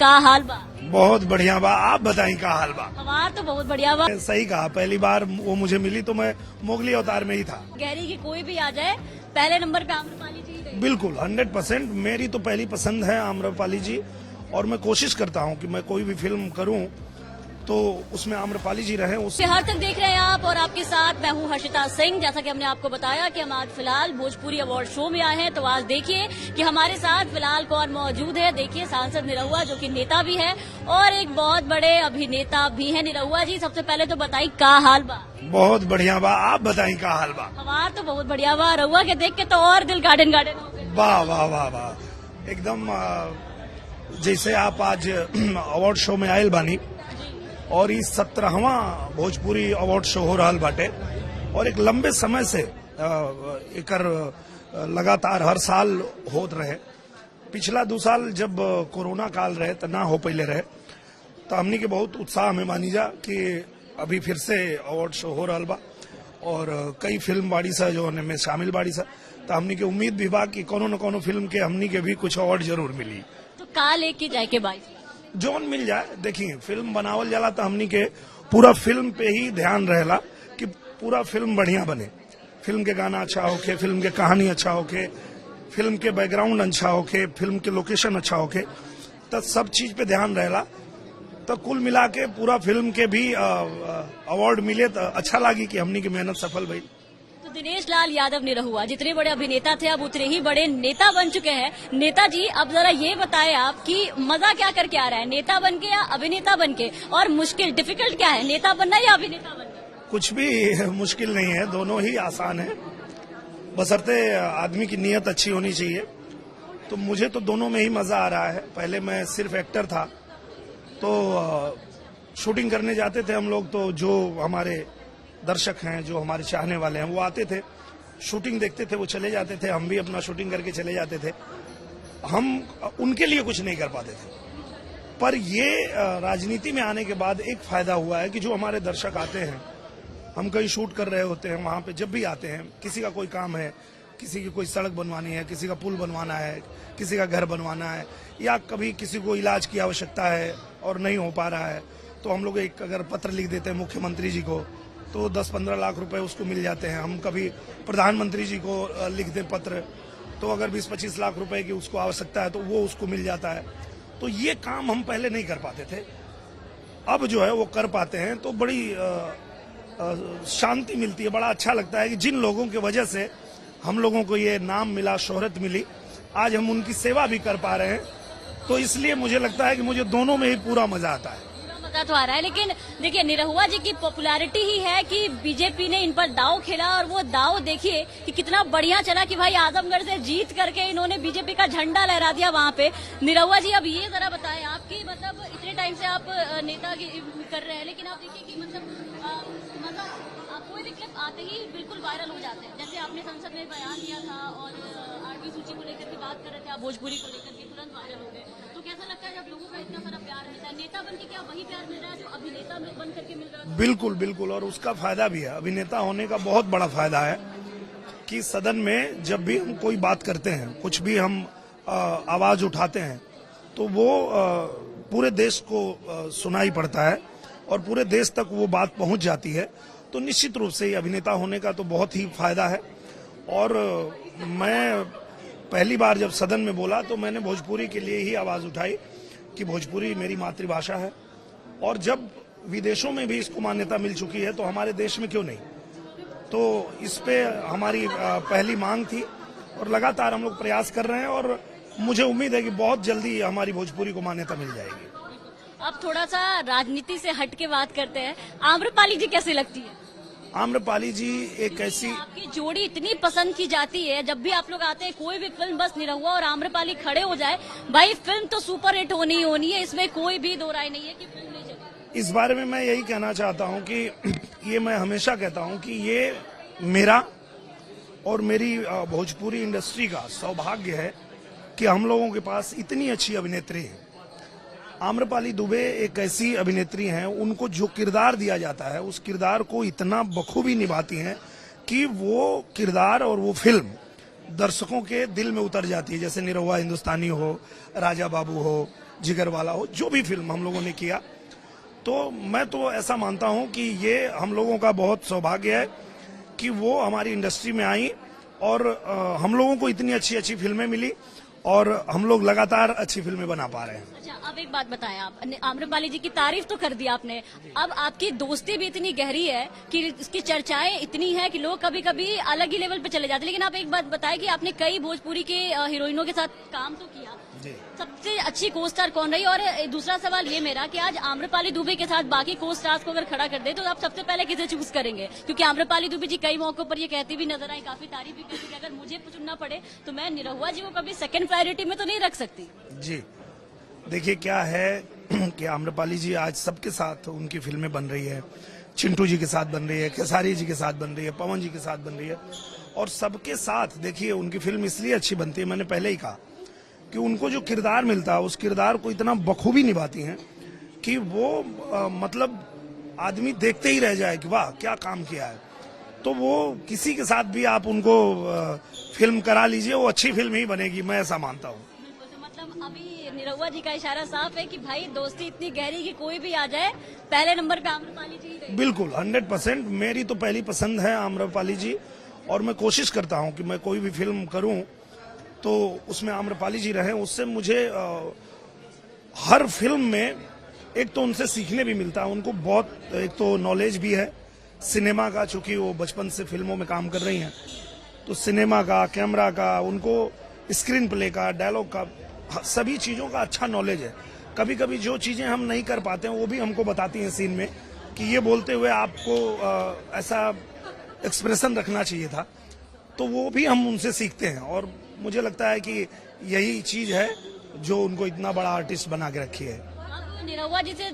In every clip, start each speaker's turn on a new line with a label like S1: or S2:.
S1: का हाल बा?
S2: बहुत बढ़िया बा। आप बताई का हाल बा?
S1: हमार तो बहुत बढ़िया बा।
S2: सही कहा, पहली बार वो मुझे मिली तो मैं मोगली अवतार में ही था।
S1: गहरी की कोई भी आ जाए पहले नंबर पे आम्रपाली जी ही।
S2: बिल्कुल 100%। मेरी तो पहली पसंद है आम्रपाली जी, और मैं कोशिश करता हूँ कि मैं कोई भी फिल्म करूँ तो उसमें आम्रपाली जी रहे।
S1: बिहार तक देख रहे हैं आप, और आपके साथ मैं हूं हर्षिता सिंह। जैसा कि हमने आपको बताया कि हम आज फिलहाल भोजपुरी अवार्ड शो में आए हैं, तो आज देखिए कि हमारे साथ फिलहाल कौन मौजूद है। देखिए सांसद निरहुआ, जो कि नेता भी है और एक बहुत बड़े अभिनेता भी है। निरहुआ जी, सबसे पहले तो बताई का हाल बा?
S2: बहुत बढ़िया बा। आप बताई का हाल बा?
S1: हमार तो बहुत बढ़िया बा। रहुआ के देख के तो और दिल गार्डन गार्डन हो गए।
S2: वाह वाह वाह वाह, एकदम जैसे आप आज अवार्ड शो में आयल बानी, और इस 17वां भोजपुरी अवार्ड शो हो रहा बाटे, और एक लंबे समय से एकर लगातार हर साल होत रहे। पिछला 2 साल जब कोरोना काल रहे तो ना हो पहले रहे, तो हमनी के बहुत उत्साह में मानी जा कि अभी फिर से अवार्ड शो हो रहा बा, और कई फिल्म बाड़ी सा जो में शामिल बाड़ी सा, तो हमनी के उम्मीद भी बा कि कोनो न कोनो फिल्म के हमनी के भी कुछ अवार्ड जरूर मिली।
S1: तो का लेके जाए के भाई
S2: जोन मिल जाए। देखिए, फिल्म बनावल जाला तो हमनी के पूरा फिल्म पे ही ध्यान रहेला कि पूरा फिल्म बढ़िया बने। फिल्म के गाना अच्छा होके, फिल्म के कहानी अच्छा होके, फिल्म के बैकग्राउंड अच्छा होके, फिल्म के लोकेशन अच्छा होके, तो सब चीज पे ध्यान रहेला। तो कुल मिला के पूरा फिल्म के भी अवार्ड मिले तो अच्छा लगी कि हमनी की मेहनत सफल भई।
S1: दिनेश लाल यादव निरहुआ जितने बड़े अभिनेता थे, अब उतने ही बड़े नेता बन चुके हैं। नेताजी, अब जरा ये बताएं आप कि मजा क्या करके आ रहा है, नेता बन के या अभिनेता बन के? और मुश्किल डिफिकल्ट क्या है, नेता बनना या अभिनेता बनना?
S2: कुछ भी मुश्किल नहीं है, दोनों ही आसान है, बशर्ते आदमी की नीयत अच्छी होनी चाहिए। तो मुझे तो दोनों में ही मजा आ रहा है। पहले मैं सिर्फ एक्टर था, तो शूटिंग करने जाते थे हम लोग, तो जो हमारे दर्शक हैं, जो हमारे चाहने वाले हैं, वो आते थे, शूटिंग देखते थे, वो चले जाते थे, हम भी अपना शूटिंग करके चले जाते थे। हम उनके लिए कुछ नहीं कर पाते थे। पर ये राजनीति में आने के बाद एक फायदा हुआ है कि जो हमारे दर्शक आते हैं, हम कहीं शूट कर रहे होते हैं, वहां पे जब भी आते हैं, किसी का कोई काम है, किसी की कोई सड़क बनवानी है, किसी का पुल बनवाना है, किसी का घर बनवाना है, या कभी किसी को इलाज की आवश्यकता है और नहीं हो पा रहा है, तो हम लोग एक अगर पत्र लिख देते हैं मुख्यमंत्री जी को, तो 10-15 लाख रुपए उसको मिल जाते हैं। हम कभी प्रधानमंत्री जी को लिख दें पत्र, तो अगर 20-25 लाख रुपए की उसको आवश्यकता है तो वो उसको मिल जाता है। तो ये काम हम पहले नहीं कर पाते थे, अब जो है वो कर पाते हैं, तो बड़ी शांति मिलती है। बड़ा अच्छा लगता है कि जिन लोगों की वजह से हम लोगों को ये नाम मिला, शोहरत मिली, आज हम उनकी सेवा भी कर पा रहे हैं। तो इसलिए मुझे लगता है कि मुझे दोनों में ही पूरा मजा आता है।
S1: तो आ रहा है, लेकिन देखिए निरहुआ जी की पॉपुलैरिटी ही है कि बीजेपी ने इन पर दाव खेला, और वो दाव देखिए कि कितना बढ़िया चला कि भाई आजमगढ़ से जीत करके इन्होंने बीजेपी का झंडा लहरा दिया वहाँ पे। निरहुआ जी, अब ये जरा बताएं आपकी, मतलब इतने टाइम से आप नेता कर रहे हैं, लेकिन आप देखिए कि मतलब कोई भी क्लिप आते ही बिल्कुल वायरल हो जाते हैं। जैसे आपने संसद में बयान दिया था और 8वीं सूची को लेकर के बात कर रहे थे, आप भोजपुरी को लेकर के तुरंत वायरल हो गए। तो कैसा लगता है जब लोगों का इतना सारा प्यार रहता है? नेता बन के क्या वही प्यार मिल रहा है जो अभिनेता बन करके मिल रहा है?
S2: बिल्कुल बिल्कुल, और उसका फायदा भी है। अभिनेता होने का बहुत बड़ा फायदा है कि सदन में जब भी हम कोई बात करते हैं, कुछ भी हम आवाज उठाते हैं, तो वो पूरे देश को सुनाई पड़ता है और पूरे देश तक वो बात पहुंच जाती है। तो निश्चित रूप से अभिनेता होने का तो बहुत ही फायदा है। और मैं पहली बार जब सदन में बोला तो मैंने भोजपुरी के लिए ही आवाज उठाई कि भोजपुरी मेरी मातृभाषा है, और जब विदेशों में भी इसको मान्यता मिल चुकी है तो हमारे देश में क्यों नहीं। तो इस पे हमारी पहली मांग थी, और लगातार हम लोग प्रयास कर रहे हैं, और मुझे उम्मीद है कि बहुत जल्दी हमारी भोजपुरी को मान्यता मिल जाएगी।
S1: अब थोड़ा सा राजनीति से हट के बात करते हैं, आम्रपाली जी कैसी लगती है?
S2: आम्रपाली जी एक ऐसी,
S1: आपकी जोड़ी इतनी पसंद की जाती है, जब भी आप लोग आते हैं कोई भी फिल्म, बस निरहुआ और आम्रपाली खड़े हो जाए, भाई फिल्म तो सुपर हिट होनी ही होनी है, इसमें कोई भी दो राय नहीं है कि फिल्म नहीं चलेगी।
S2: इस बारे में मैं यही कहना चाहता हूं कि ये मैं हमेशा कहता हूं कि ये मेरा और मेरी भोजपुरी इंडस्ट्री का सौभाग्य है कि हम लोगों के पास इतनी अच्छी अभिनेत्री है। आम्रपाली दुबे एक ऐसी अभिनेत्री हैं, उनको जो किरदार दिया जाता है उस किरदार को इतना बखूबी निभाती हैं कि वो किरदार और वो फिल्म दर्शकों के दिल में उतर जाती है। जैसे निरहुआ हिंदुस्तानी हो, राजा बाबू हो, जिगर वाला हो, जो भी फिल्म हम लोगों ने किया, तो मैं तो ऐसा मानता हूं कि ये हम लोगों का बहुत सौभाग्य है कि वो हमारी इंडस्ट्री में आई और हम लोगों को इतनी अच्छी अच्छी फिल्में मिली और हम लोग लगातार अच्छी फिल्में बना पा रहे हैं।
S1: अच्छा, अब एक बात बताएं आप, आम्रपाली जी की तारीफ तो कर दी आपने, अब आपकी दोस्ती भी इतनी गहरी है कि इसकी चर्चाएं इतनी है कि लोग कभी कभी अलग ही लेवल पे चले जाते हैं। लेकिन आप एक बात बताएं कि आपने कई भोजपुरी के हीरोइनों के साथ काम तो किया, सबसे अच्छी को स्टार कौन रही? और दूसरा सवाल ये मेरा कि आज आम्रपाली दुबे के साथ बाकी को स्टार्स को अगर खड़ा कर दे तो आप सबसे पहले किसे चूज करेंगे? क्योंकि आम्रपाली दुबे जी कई मौकों पर ये कहती भी नजर आई, काफी तारीफ भी करती कि अगर मुझे चुनना पड़े तो मैं निरहुआ जी को कभी सेकंड प्रायोरिटी में तो नहीं रख सकती।
S2: जी देखिए, क्या है कि आम्रपाली जी आज सबके साथ उनकी फिल्में बन रही है, चिंटू जी के साथ बन रही है, खेसारी जी के साथ बन रही है, पवन जी के साथ बन रही है, और सबके साथ देखिए उनकी फिल्म इसलिए अच्छी बनती है, मैंने पहले ही कहा कि उनको जो किरदार मिलता है उस किरदार को इतना बखूबी निभाती हैं कि वो मतलब आदमी देखते ही रह जाए कि वाह क्या काम किया है। तो वो किसी के साथ भी आप उनको फिल्म करा लीजिए, वो अच्छी फिल्म ही बनेगी, मैं ऐसा मानता हूँ।
S1: तो मतलब अभी निरहुआ जी का इशारा साफ है कि भाई दोस्ती इतनी गहरी कि कोई भी आ जाए पहले नंबर पे आम्रपाली जी ही रहेगी।
S2: बिल्कुल 100%, मेरी तो पहली पसंद है आम्रपाली जी, और मैं कोशिश करता हूँ कि मैं कोई भी फिल्म करूँ तो उसमें आम्रपाली जी रहें। उससे मुझे हर फिल्म में एक तो उनसे सीखने भी मिलता है, उनको बहुत एक तो नॉलेज भी है सिनेमा का, चूंकि वो बचपन से फिल्मों में काम कर रही हैं, तो सिनेमा का, कैमरा का, उनको स्क्रीन प्ले का, डायलॉग का, सभी चीजों का अच्छा नॉलेज है। कभी कभी जो चीजें हम नहीं कर पाते हैं वो भी हमको बताती हैं सीन में कि ये बोलते हुए आपको ऐसा एक्सप्रेशन रखना चाहिए था, तो वो भी हम उनसे सीखते हैं। और मुझे लगता है कि यही चीज है जो उनको इतना बड़ा आर्टिस्ट बना के रखी है।
S1: निरहुआ जी से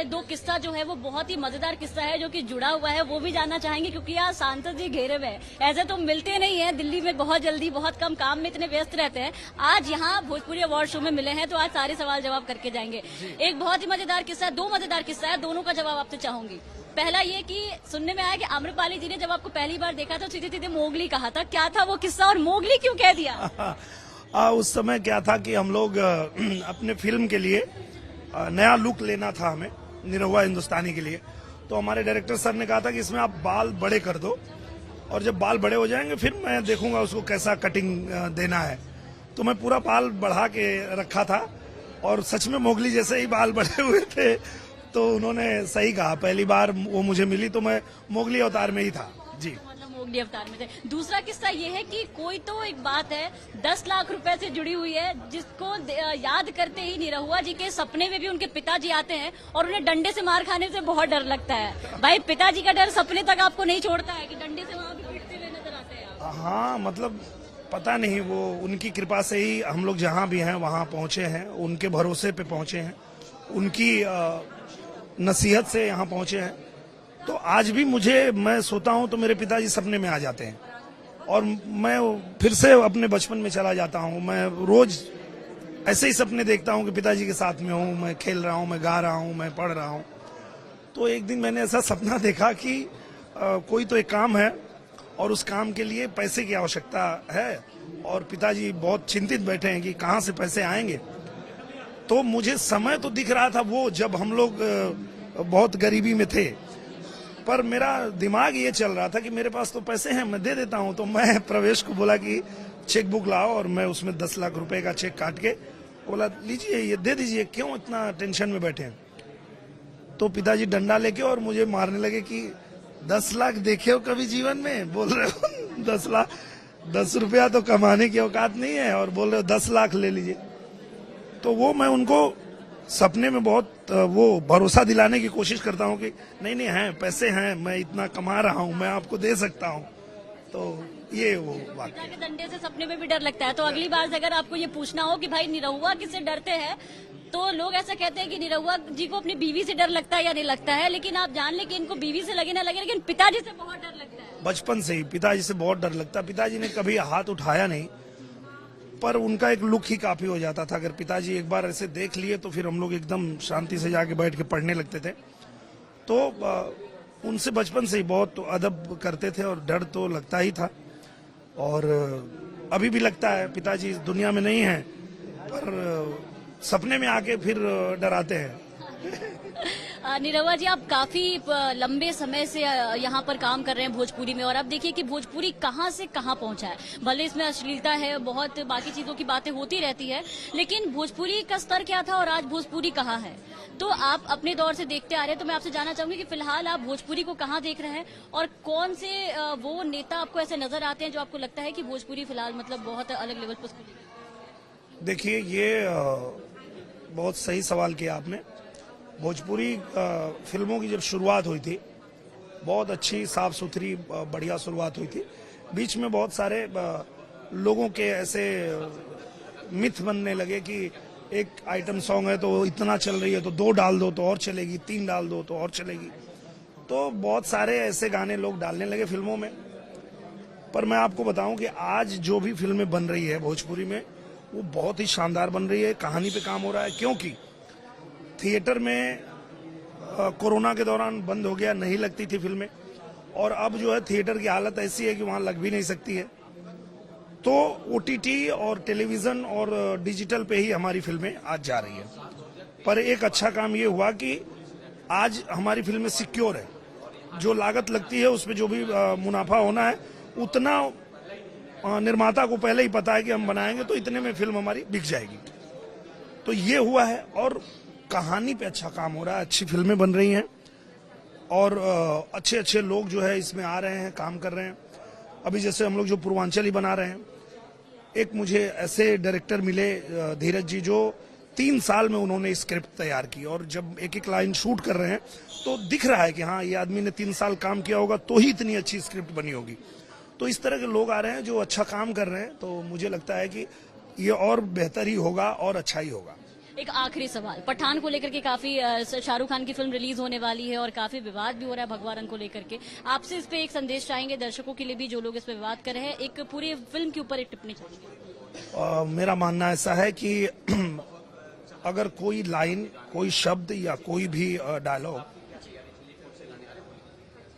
S1: दो किस्सा जो है वो बहुत ही मजेदार किस्सा है जो कि जुड़ा हुआ है, वो भी जानना चाहेंगे क्योंकि यहाँ सांसद जी घेरे में है। ऐसे तो मिलते नहीं है दिल्ली में, बहुत जल्दी, बहुत कम काम में इतने व्यस्त रहते हैं। आज यहाँ भोजपुरी अवार्ड शो में मिले हैं तो आज सारे सवाल जवाब करके जाएंगे। एक बहुत ही मजेदार किस्सा है, 2 मजेदार किस्सा है, दोनों का जवाब आपसे चाहूंगी। पहला ये कि सुनने में आया कि आम्रपाली जी ने जब आपको पहली बार देखा तो सीधे सीधे मोगली कहा था, क्या था वो किस्सा और मोगली क्यों कह दिया?
S2: उस समय क्या था कि हम लोग अपने फिल्म के लिए नया लुक लेना था हमें, निरहुआ हिंदुस्तानी के लिए, तो हमारे डायरेक्टर सर ने कहा था कि इसमें आप बाल बड़े कर दो और जब बाल बड़े हो जाएंगे फिर मैं देखूंगा उसको कैसा कटिंग देना है। तो मैं पूरा बाल बढ़ा के रखा था और सच में मोगली जैसे ही बाल बढ़े हुए थे, तो उन्होंने सही कहा। पहली बार वो मुझे मिली तो मैं मोगली अवतार में ही था। जी,
S1: मोगली अवतार में थे। दूसरा किस्सा ये है कि कोई तो एक बात है 10 लाख रुपए से जुड़ी हुई है जिसको याद करते ही निरहुआ जी के सपने में भी उनके पिताजी आते हैं और उन्हें डंडे से मार खाने से बहुत डर लगता है। भाई पिताजी का डर सपने तक आपको नहीं छोड़ता है कि डंडे से वहां भी पीटते हुए नजर आते हैं?
S2: हाँ, मतलब पता नहीं, वो उनकी कृपा से ही हम लोग जहाँ भी हैं वहाँ पहुंचे हैं, उनके भरोसे पे पहुंचे हैं, उनकी नसीहत से यहाँ पहुंचे हैं। तो आज भी मैं सोता हूं तो मेरे पिताजी सपने में आ जाते हैं और मैं फिर से अपने बचपन में चला जाता हूं। मैं रोज ऐसे ही सपने देखता हूं कि पिताजी के साथ में हूं, मैं खेल रहा हूं, मैं गा रहा हूं, मैं पढ़ रहा हूं। तो एक दिन मैंने ऐसा सपना देखा कि कोई तो एक काम है और उस काम के लिए पैसे की आवश्यकता है और पिताजी बहुत चिंतित बैठे हैं कि कहाँ से पैसे आएंगे। तो मुझे समय तो दिख रहा था वो जब हम लोग बहुत गरीबी में थे, पर मेरा दिमाग ये चल रहा था कि मेरे पास तो पैसे हैं, मैं दे देता हूं। तो मैं प्रवेश को बोला कि चेक बुक लाओ और मैं उसमें 10 लाख रुपए का चेक काट के बोला लीजिए ये दे दीजिए, क्यों इतना टेंशन में बैठे हैं। तो पिताजी डंडा लेके और मुझे मारने लगे कि 10 लाख देखे हो कभी जीवन में, बोल रहे हो 10 लाख, 10 रुपया तो कमाने की औकात नहीं है और बोल रहे हो 10 लाख ले लीजिए। तो वो मैं उनको सपने में बहुत वो भरोसा दिलाने की कोशिश करता हूँ कि नहीं नहीं है, पैसे हैं, मैं इतना कमा रहा हूँ, मैं आपको दे सकता हूँ। तो ये वो
S1: पिता के डंडे से सपने में भी डर लगता है। तो अगली बार अगर आपको ये पूछना हो कि भाई निरहुआ किससे डरते हैं, तो लोग ऐसा कहते हैं कि निरहुआ जी को अपनी बीवी से डर लगता है या नहीं लगता है, लेकिन आप जान लें कि इनको बीवी से लगे ना लगे लेकिन पिताजी से बहुत डर लगता है।
S2: बचपन से ही पिताजी से बहुत डर लगता है। पिताजी ने कभी हाथ उठाया नहीं, पर उनका एक लुक ही काफी हो जाता था। अगर पिताजी एक बार ऐसे देख लिए तो फिर हम लोग एकदम शांति से जाके बैठ के पढ़ने लगते थे। तो उनसे बचपन से ही बहुत अदब करते थे और डर तो लगता ही था और अभी भी लगता है। पिताजी इस दुनिया में नहीं है, पर सपने में आके फिर डराते हैं।
S1: निरहुआ जी, आप काफी लंबे समय से यहाँ पर काम कर रहे हैं भोजपुरी में, और अब देखिए कि भोजपुरी कहाँ से कहाँ पहुँचा है। भले इसमें अश्लीलता है, बहुत बाकी चीजों की बातें होती रहती है, लेकिन भोजपुरी का स्तर क्या था और आज भोजपुरी कहाँ है। तो आप अपने दौर से देखते आ रहे हैं, तो मैं आपसे जानना चाहूंगी कि फिलहाल आप भोजपुरी को कहाँ देख रहे हैं, और कौन से वो नेता आपको ऐसे नजर आते हैं जो आपको लगता है कि भोजपुरी फिलहाल मतलब बहुत अलग लेवल पर।
S2: देखिए, ये बहुत सही सवाल किया आपने। भोजपुरी फिल्मों की जब शुरुआत हुई थी, बहुत अच्छी साफ सुथरी बढ़िया शुरुआत हुई थी। बीच में बहुत सारे लोगों के ऐसे मिथ बनने लगे कि एक आइटम सॉन्ग है तो इतना चल रही है तो 2 डाल दो तो और चलेगी, 3 डाल दो तो और चलेगी। तो बहुत सारे ऐसे गाने लोग डालने लगे फिल्मों में। पर मैं आपको बताऊं कि आज जो भी फिल्में बन रही है भोजपुरी में, वो बहुत ही शानदार बन रही है। कहानी पे काम हो रहा है, क्योंकि थिएटर में कोरोना के दौरान बंद हो गया, नहीं लगती थी फिल्में, और अब जो है थिएटर की हालत ऐसी है कि वहां लग भी नहीं सकती है। तो ओटीटी और टेलीविजन और डिजिटल पे ही हमारी फिल्में आज जा रही है। पर एक अच्छा काम ये हुआ कि आज हमारी फिल्में सिक्योर है। जो लागत लगती है उसमें जो भी मुनाफा होना है, उतना निर्माता को पहले ही पता है कि हम बनाएंगे तो इतने में फिल्म हमारी बिक जाएगी। तो ये हुआ है, और कहानी पे अच्छा काम हो रहा है, अच्छी फिल्में बन रही हैं, और अच्छे अच्छे लोग जो है इसमें आ रहे हैं, काम कर रहे हैं। अभी जैसे हम लोग जो पूर्वांचली बना रहे हैं, एक मुझे ऐसे डायरेक्टर मिले धीरज जी, जो 3 साल में उन्होंने स्क्रिप्ट तैयार की, और जब एक एक लाइन शूट कर रहे हैं तो दिख रहा है कि हाँ, ये आदमी ने 3 साल काम किया होगा तो ही इतनी अच्छी स्क्रिप्ट बनी होगी। तो इस तरह के लोग आ रहे हैं जो अच्छा काम कर रहे हैं, तो मुझे लगता है कि ये और बेहतर ही होगा और अच्छा ही होगा।
S1: एक आखिरी सवाल, पठान को लेकर के काफी शाहरुख खान की फिल्म रिलीज होने वाली है और काफी विवाद भी हो रहा है भगवा रंग को लेकर के। आपसे इस पे एक संदेश चाहेंगे दर्शकों के लिए भी, जो लोग इस पे विवाद कर रहे हैं, एक पूरी फिल्म के ऊपर एक टिप्पणी चाहेंगे।
S2: मेरा मानना ऐसा है कि अगर कोई लाइन, कोई शब्द या कोई भी डायलॉग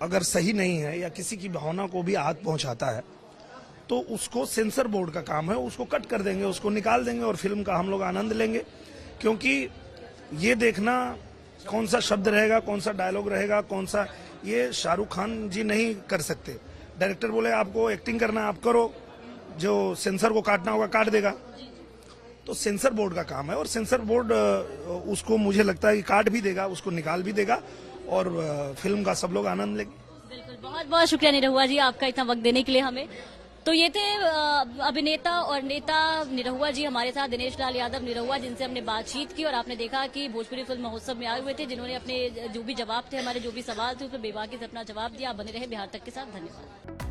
S2: अगर सही नहीं है या किसी की भावना को भी आहत पहुंचाता है, तो उसको सेंसर बोर्ड का काम है, उसको कट कर देंगे, उसको निकाल देंगे, और फिल्म का हम लोग आनंद लेंगे। क्योंकि ये देखना कौन सा शब्द रहेगा, कौन सा डायलॉग रहेगा, कौन सा, ये शाहरुख खान जी नहीं कर सकते। डायरेक्टर बोले आपको एक्टिंग करना है, आप करो, जो सेंसर को काटना होगा काट देगा। तो सेंसर बोर्ड का काम है, और सेंसर बोर्ड उसको मुझे लगता है कि काट भी देगा, उसको निकाल भी देगा, और फिल्म का सब लोग आनंद लेंगे।
S1: बिल्कुल, बहुत बहुत शुक्रिया निरहुआ जी आपका इतना वक्त देने के लिए हमें। तो ये थे अभिनेता और नेता निरहुआ जी हमारे साथ, दिनेश लाल यादव निरहुआ, जिनसे हमने बातचीत की, और आपने देखा कि भोजपुरी फिल्म महोत्सव में आए हुए थे, जिन्होंने अपने जो भी जवाब थे, हमारे जो भी सवाल थे, उस पर बेबाकी से अपना जवाब दिया। आप बने रहे बिहार तक के साथ। धन्यवाद।